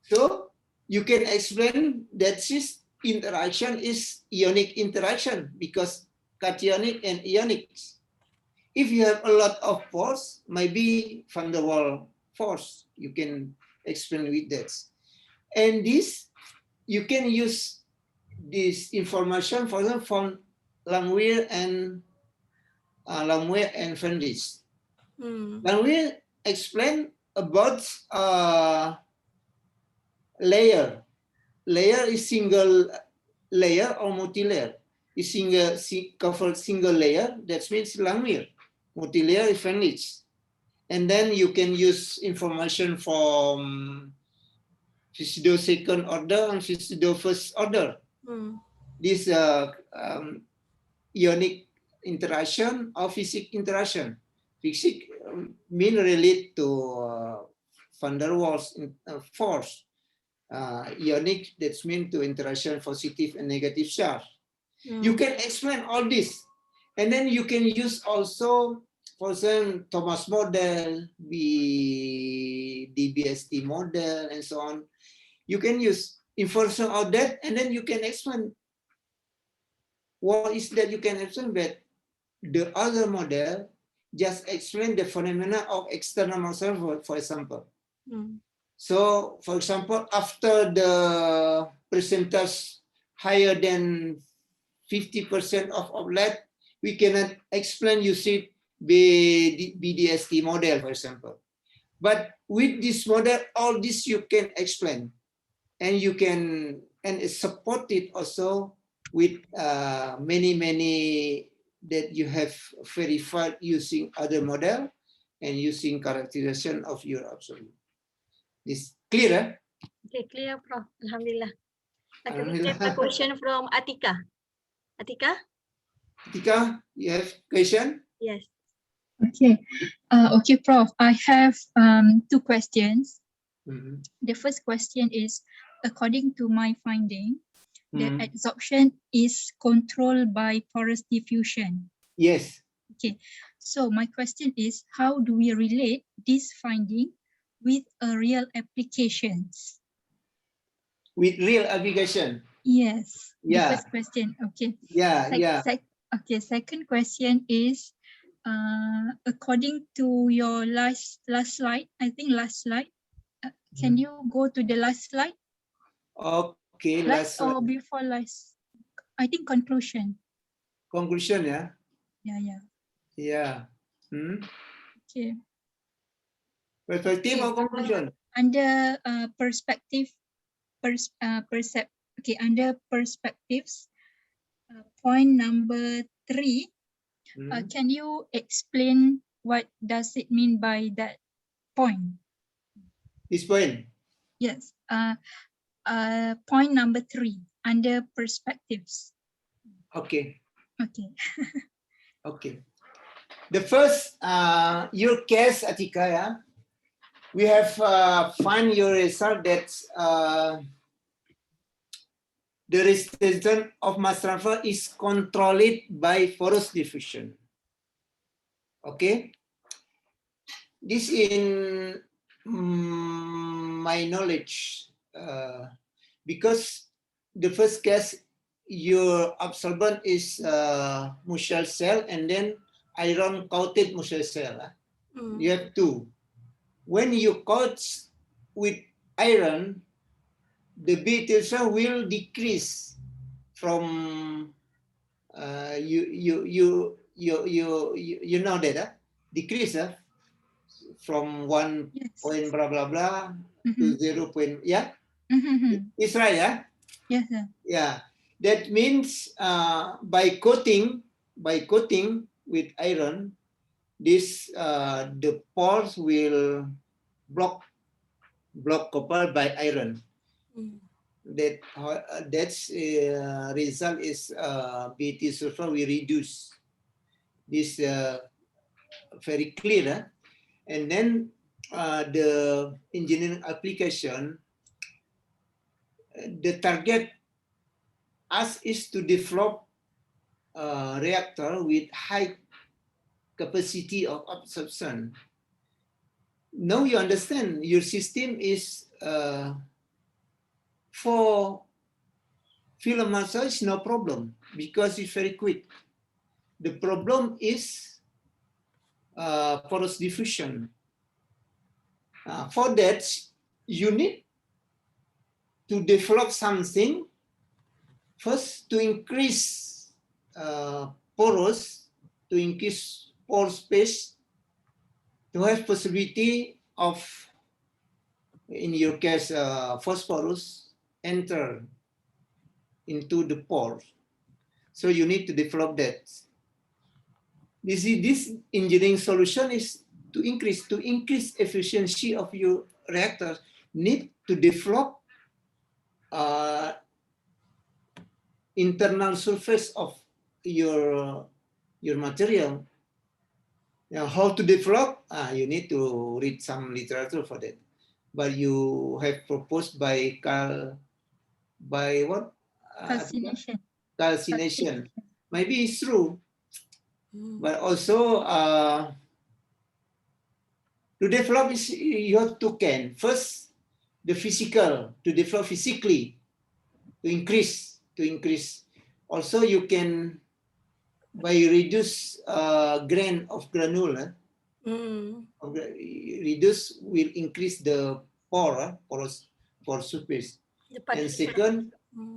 Speaker 2: So you can explain that this interaction is ionic interaction because cationic and ionic. If you have a lot of force, maybe van der Waals force, you can explain with that. And this, you can use this information, for example, from Langmuir and Van Dijk. Langmuir explain about layer. Layer is single layer or multi-layer. Is covered single layer, that means Langmuir. Multi-layer is Van Dijk. And then you can use information from physical second order and physical first order. This ionic interaction or physical interaction. Physics mean relate to van der Waals force. Ionic, that's mean to interaction positive and negative charge. You can explain all this. And then you can use also, for example, Thomas model, DBST model, and so on. You can use information of that, and then you can explain what is that you can explain that the other model just explain the phenomena of external observer, for example. So, for example, after the percentage higher than 50% of outlet, we cannot explain using BDST model, for example. But with this model, all this you can explain, and you can support it also with many that you have verified using other model and using characterization of your absolute. This clear? Eh?
Speaker 1: Okay, clear, Prof. Alhamdulillah. We have a question from Attica. Attica,
Speaker 2: you have question?
Speaker 1: yes.
Speaker 4: Okay. Okay, Prof. I have 2 questions. The first question is, according to my finding, the adsorption is controlled by porous diffusion.
Speaker 2: Yes.
Speaker 4: Okay. So my question is, how do we relate this finding with a real applications?
Speaker 2: With real application?
Speaker 4: Yes.
Speaker 2: Yeah.
Speaker 4: The first question. Okay.
Speaker 2: Yeah,
Speaker 4: Okay. Second question is, according to your last slide, I think last slide. Can you go to the last slide?
Speaker 2: Okay,
Speaker 4: Last
Speaker 2: last
Speaker 4: or
Speaker 2: one.
Speaker 4: before last? I think conclusion.
Speaker 2: Conclusion, yeah?
Speaker 4: Yeah.
Speaker 2: Yeah.
Speaker 4: Okay.
Speaker 2: Perspective or conclusion?
Speaker 4: Under perspective, under perspectives, point number 3. Can you explain what does it mean by that point?
Speaker 2: This point.
Speaker 4: Yes. Point number 3 under perspectives.
Speaker 2: Okay.
Speaker 4: Okay.
Speaker 2: Okay. The first, your case, Atika, yeah? We have find your result that the resistance of mass transfer is controlled by force diffusion. Okay. This in my knowledge, because the first case, your absorbent is mutual cell and then iron coated mutual cell. You have two. When you coat with iron, the BT cell will decrease from you know that decrease from 1 point blah blah blah to 0 point, yeah. It's right, yeah.
Speaker 4: Yes, sir.
Speaker 2: Yeah, that means by coating with iron, this the pores will block copper by iron. That's result is BT sulfur we reduce. This very clear, and then the engineering application, the target us is to develop a reactor with high capacity of absorption. Now you understand your system is for filament size, no problem because it's very quick. The problem is porous diffusion. For that, you need to develop something first to increase porous, to increase pore space, to have possibility of, in your case, phosphorus enter into the pore. So you need to develop that. This engineering solution is to increase efficiency of your reactors. Need to develop internal surface of your material. Now, how to develop? You need to read some literature for that. But you have proposed by what?
Speaker 4: Calcination.
Speaker 2: Calcination. Maybe it's true. But also to develop is you have to can first the physical, to develop physically, to increase. Also you can by reduce grain of granule. Reduce will increase the pore surface. And second,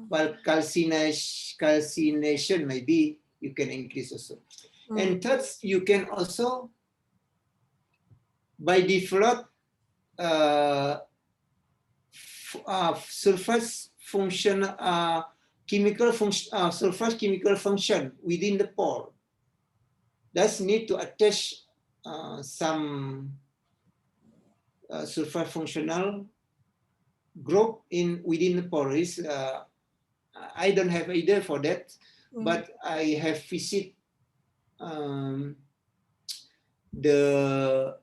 Speaker 2: while calcination maybe you can increase also. And third, you can also by develop surface function, surface chemical function within the pore. Does need to attach some surface functional group within the pore. I don't have idea for that, but I have visited the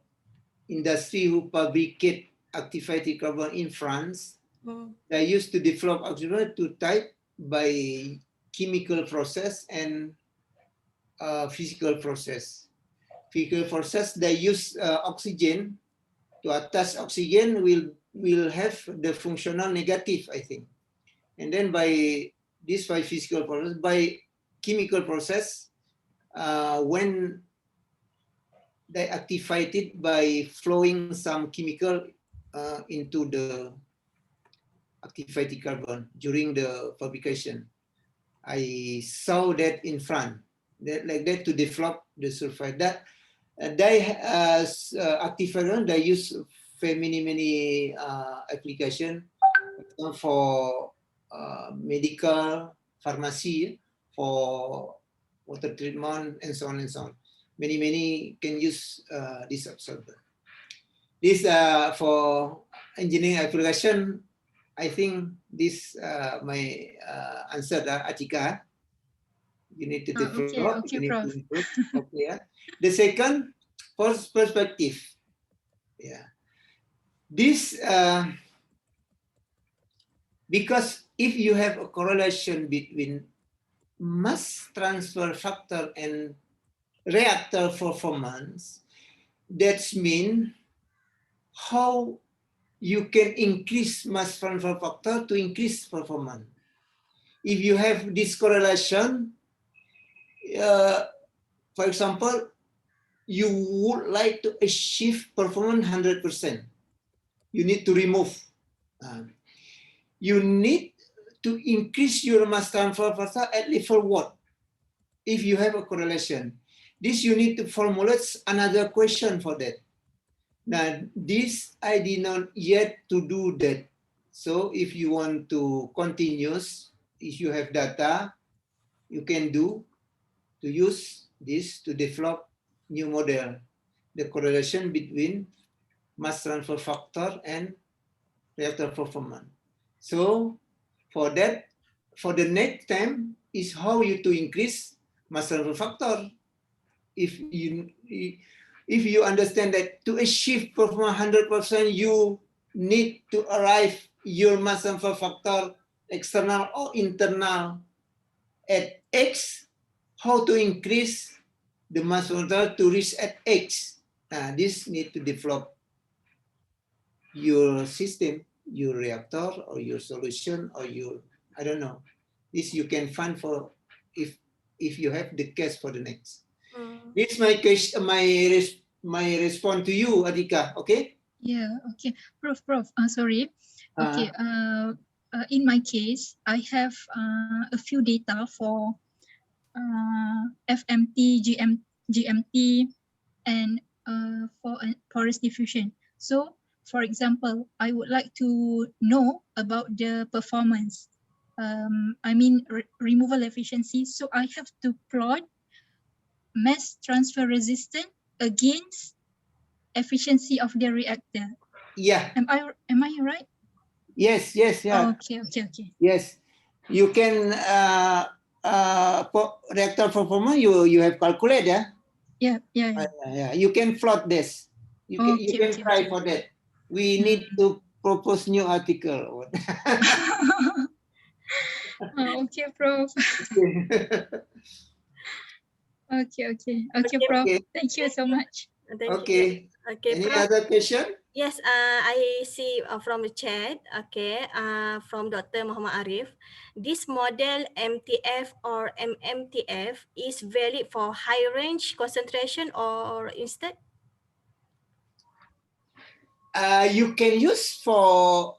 Speaker 2: industry who fabricate activated carbon in France. They used to develop oxygen to type by chemical process and physical process. Physical process, they use oxygen. To attach oxygen will have the functional negative, I think. And then by physical process, by chemical process, when they activate it by flowing some chemical into the activated carbon during the fabrication. I saw that in France, like that to develop the sulfide. That they activator, they use for many application for medical, pharmacy, for water treatment, and so on and so on. Many can use this absorber. This for engineering application. I think this my answer, Atika. You need to develop.
Speaker 4: Okay,
Speaker 2: you need
Speaker 4: Prof.
Speaker 2: to improve. Okay. Yeah. The second, perspective. Yeah. This because if you have a correlation between mass transfer factor and reactor performance, that's mean how you can increase mass transfer factor to increase performance. If you have this correlation, for example, you would like to achieve performance 100%. You need to remove. You need to increase your mass transfer factor at level 1. If you have a correlation, this you need to formulate another question for that. Now, this I did not yet to do that. So if you want to continuous, if you have data, you can do to use this to develop new model, the correlation between mass transfer factor and reactor performance. So for that, for the next time is how you to increase mass transfer factor. If you understand that to achieve performance 100%, you need to arrive your mass transfer factor, external or internal, at X, how to increase the mass transfer to reach at X. This need to develop your system, your reactor or your solution or your, I don't know. This you can find for if you have the case for the next. This is my question, my response to you, Adhika. Okay?
Speaker 4: Yeah. Okay, Prof. Sorry. Okay. In my case, I have a few data for FMT, GMT, and for porous diffusion. So, for example, I would like to know about the performance. I mean removal efficiency. So I have to plot mass transfer resistance against efficiency of the reactor.
Speaker 2: Yeah.
Speaker 4: Am I right?
Speaker 2: Yes. Yeah.
Speaker 4: Okay.
Speaker 2: Yes. You can reactor performance. You have calculated.
Speaker 4: Yeah.
Speaker 2: Yeah. You can plot this. You can try for that. We need to propose new article.
Speaker 4: Okay, Prof. Okay, Prof.
Speaker 2: Okay.
Speaker 4: Thank you so much.
Speaker 2: Okay. Any
Speaker 1: Prof.
Speaker 2: other question?
Speaker 1: Yes, I see from the chat, from Dr. Mohamad Arif. This model MTF or MMTF is valid for high range concentration or instead?
Speaker 2: You can use for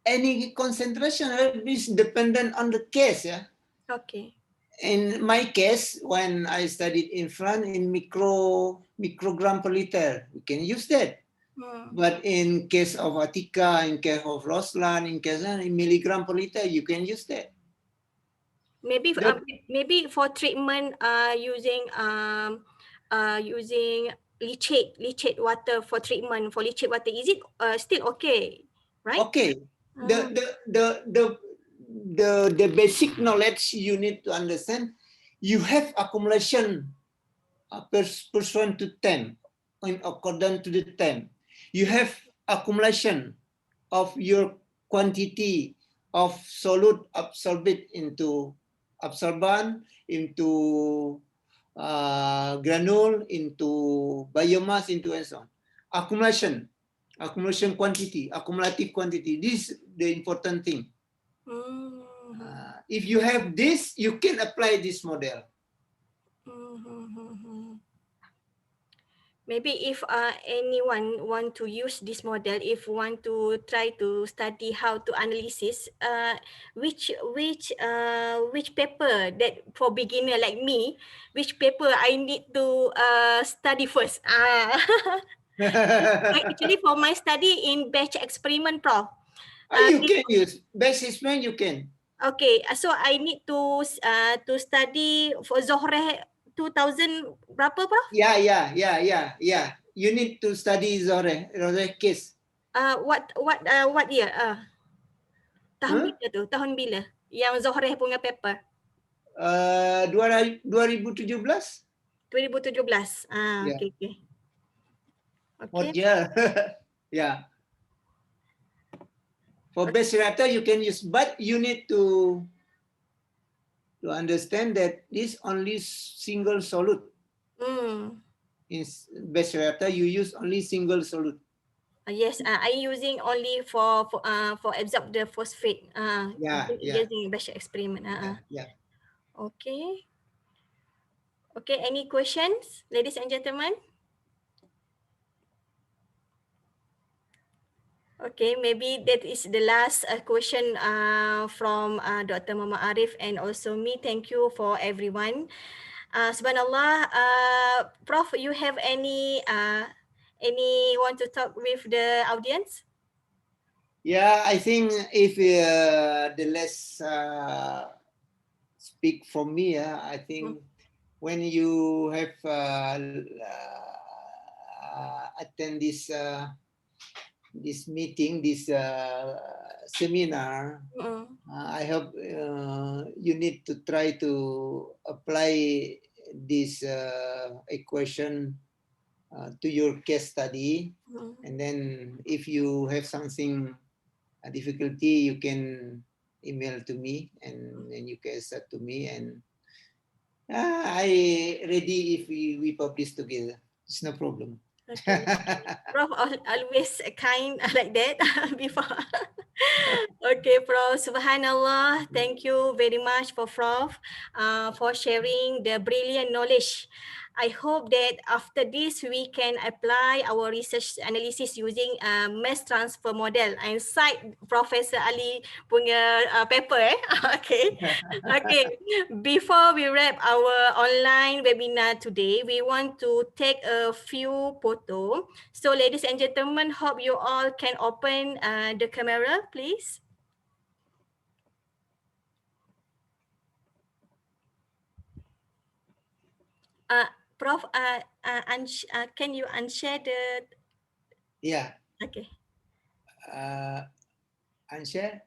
Speaker 2: any concentration. It's dependent on the case. Yeah.
Speaker 1: Okay.
Speaker 2: In my case, when I studied in France, in microgram per liter, we can use that. But in case of Atika, in case of Roslan, in case in milligram per liter, you can use that.
Speaker 1: Maybe for treatment using leachate water for treatment for leachate water, is it still okay, right?
Speaker 2: Okay. The basic knowledge you need to understand, you have accumulation pursuant to 10 in accordance to the 10. You have accumulation of your quantity of solute absorbed into absorbent, into granule, into biomass, into and so on. Accumulation quantity, accumulative quantity. This is the important thing. If you have this, you can apply this model.
Speaker 1: Maybe if anyone want to use this model, if want to try to study how to analysis, which paper that for beginner like me, which paper I need to study first? Actually, for my study in batch experiment, Prof.
Speaker 2: You can use batch experiment. You can.
Speaker 1: Okay, so I need to study for Zohreh 2000 berapa, Prof?
Speaker 2: Yeah. You need to study Zohreh case.
Speaker 1: What year? Tahun bila tu? Tahun bila? Yang Zohreh punya paper?
Speaker 2: 2017.
Speaker 1: 2017.
Speaker 2: Yeah.
Speaker 1: Okay.
Speaker 2: What year? Yeah. For base reactor you can use, but you need to understand that this only single solute. In base reactor you use only single solute.
Speaker 1: Yes, I using only for absorb the phosphate. Using batch experiment.
Speaker 2: Yeah.
Speaker 1: Okay. Okay, any questions, ladies and gentlemen? Okay, maybe that is the last question from Dr. Muhammad Arif and also me. Thank you for everyone. Subhanallah, Prof, you have any want to talk with the audience?
Speaker 2: Yeah, I think if the less speak from me, I think when you have attend this meeting, this seminar, I hope you need to try to apply this equation to your case study, and then if you have something difficulty, you can email to me, and then you can send to me, and I ready if we publish together. It's no problem.
Speaker 1: Okay. Prof always kind like that before. Okay, Prof. Subhanallah. Thank you very much for Prof for sharing the brilliant knowledge. I hope that after this we can apply our research analysis using mass transfer model and cite Professor Ali punya paper. Okay. Before we wrap our online webinar today, we want to take a few photos. So ladies and gentlemen, hope you all can open the camera, please. Prof, can you unshare the?
Speaker 2: Yeah.
Speaker 1: Okay.
Speaker 2: Unshare.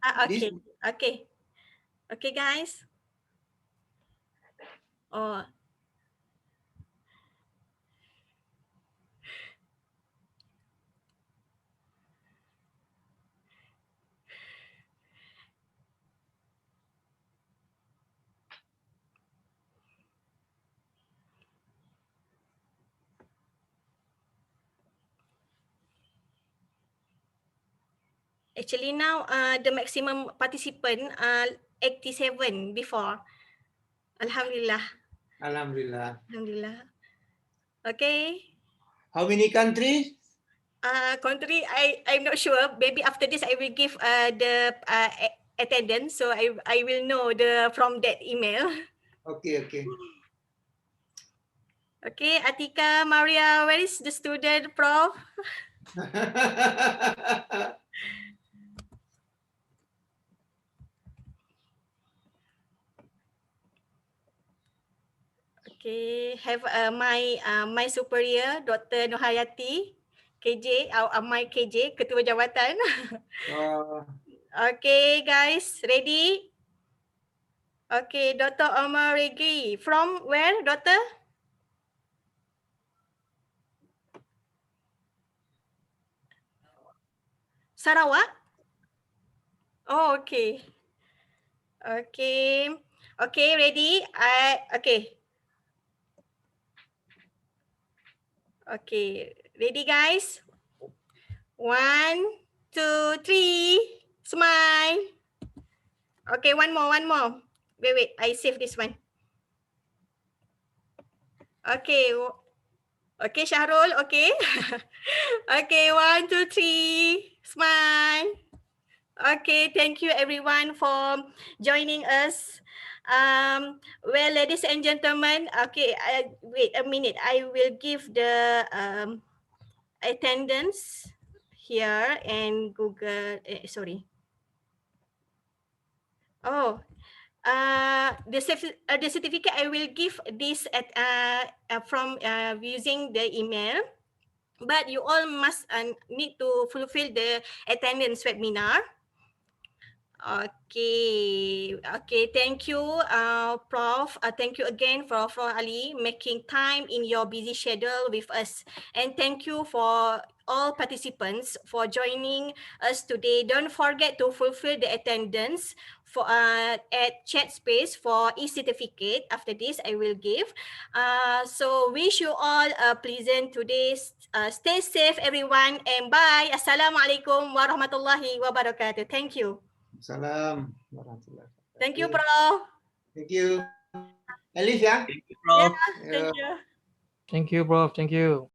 Speaker 1: Okay, guys. Oh. Actually now the maximum participant 87 before. Alhamdulillah. Okay.
Speaker 2: How many countries?
Speaker 1: Country, I'm not sure. Maybe after this I will give the attendance, so I will know from that email.
Speaker 2: Okay.
Speaker 1: Okay, Atika, Maria, where is the student, Prof? Okay, have my superior, Dr. Nohayati, KJ, my KJ, Ketua Jabatan. Okay, guys, ready? Okay, Dr. Omar Regi. From where, Doctor? Sarawak? Oh, okay. Okay, ready? Okay, ready, guys? 1, 2, 3, smile. Okay, one more. Wait, I save this one. Okay, Okay, Syahrul, okay? Okay, 1, 2, 3, smile. Okay, thank you everyone for joining us. Well, ladies and gentlemen, okay, wait a minute. I will give the attendance here and Google, sorry. Oh, the certificate I will give this at from using the email, but you all must need to fulfill the attendance webinar. Okay, thank you, Prof. Thank you again for Ali making time in your busy schedule with us, and thank you for all participants for joining us today. Don't forget to fulfill the attendance for at chat space for e-certificate. After this, I will give. So wish you all a pleasant today. Stay safe, everyone, and bye. Assalamualaikum warahmatullahi wabarakatuh. Thank you.
Speaker 2: Salam warahmatullahi wabarakatuh.
Speaker 1: Thank you, Prof.
Speaker 2: Thank you. Elif ya.
Speaker 5: Thank you, Prof.
Speaker 1: Yeah, thank you.
Speaker 5: Thank you, Prof. Thank you.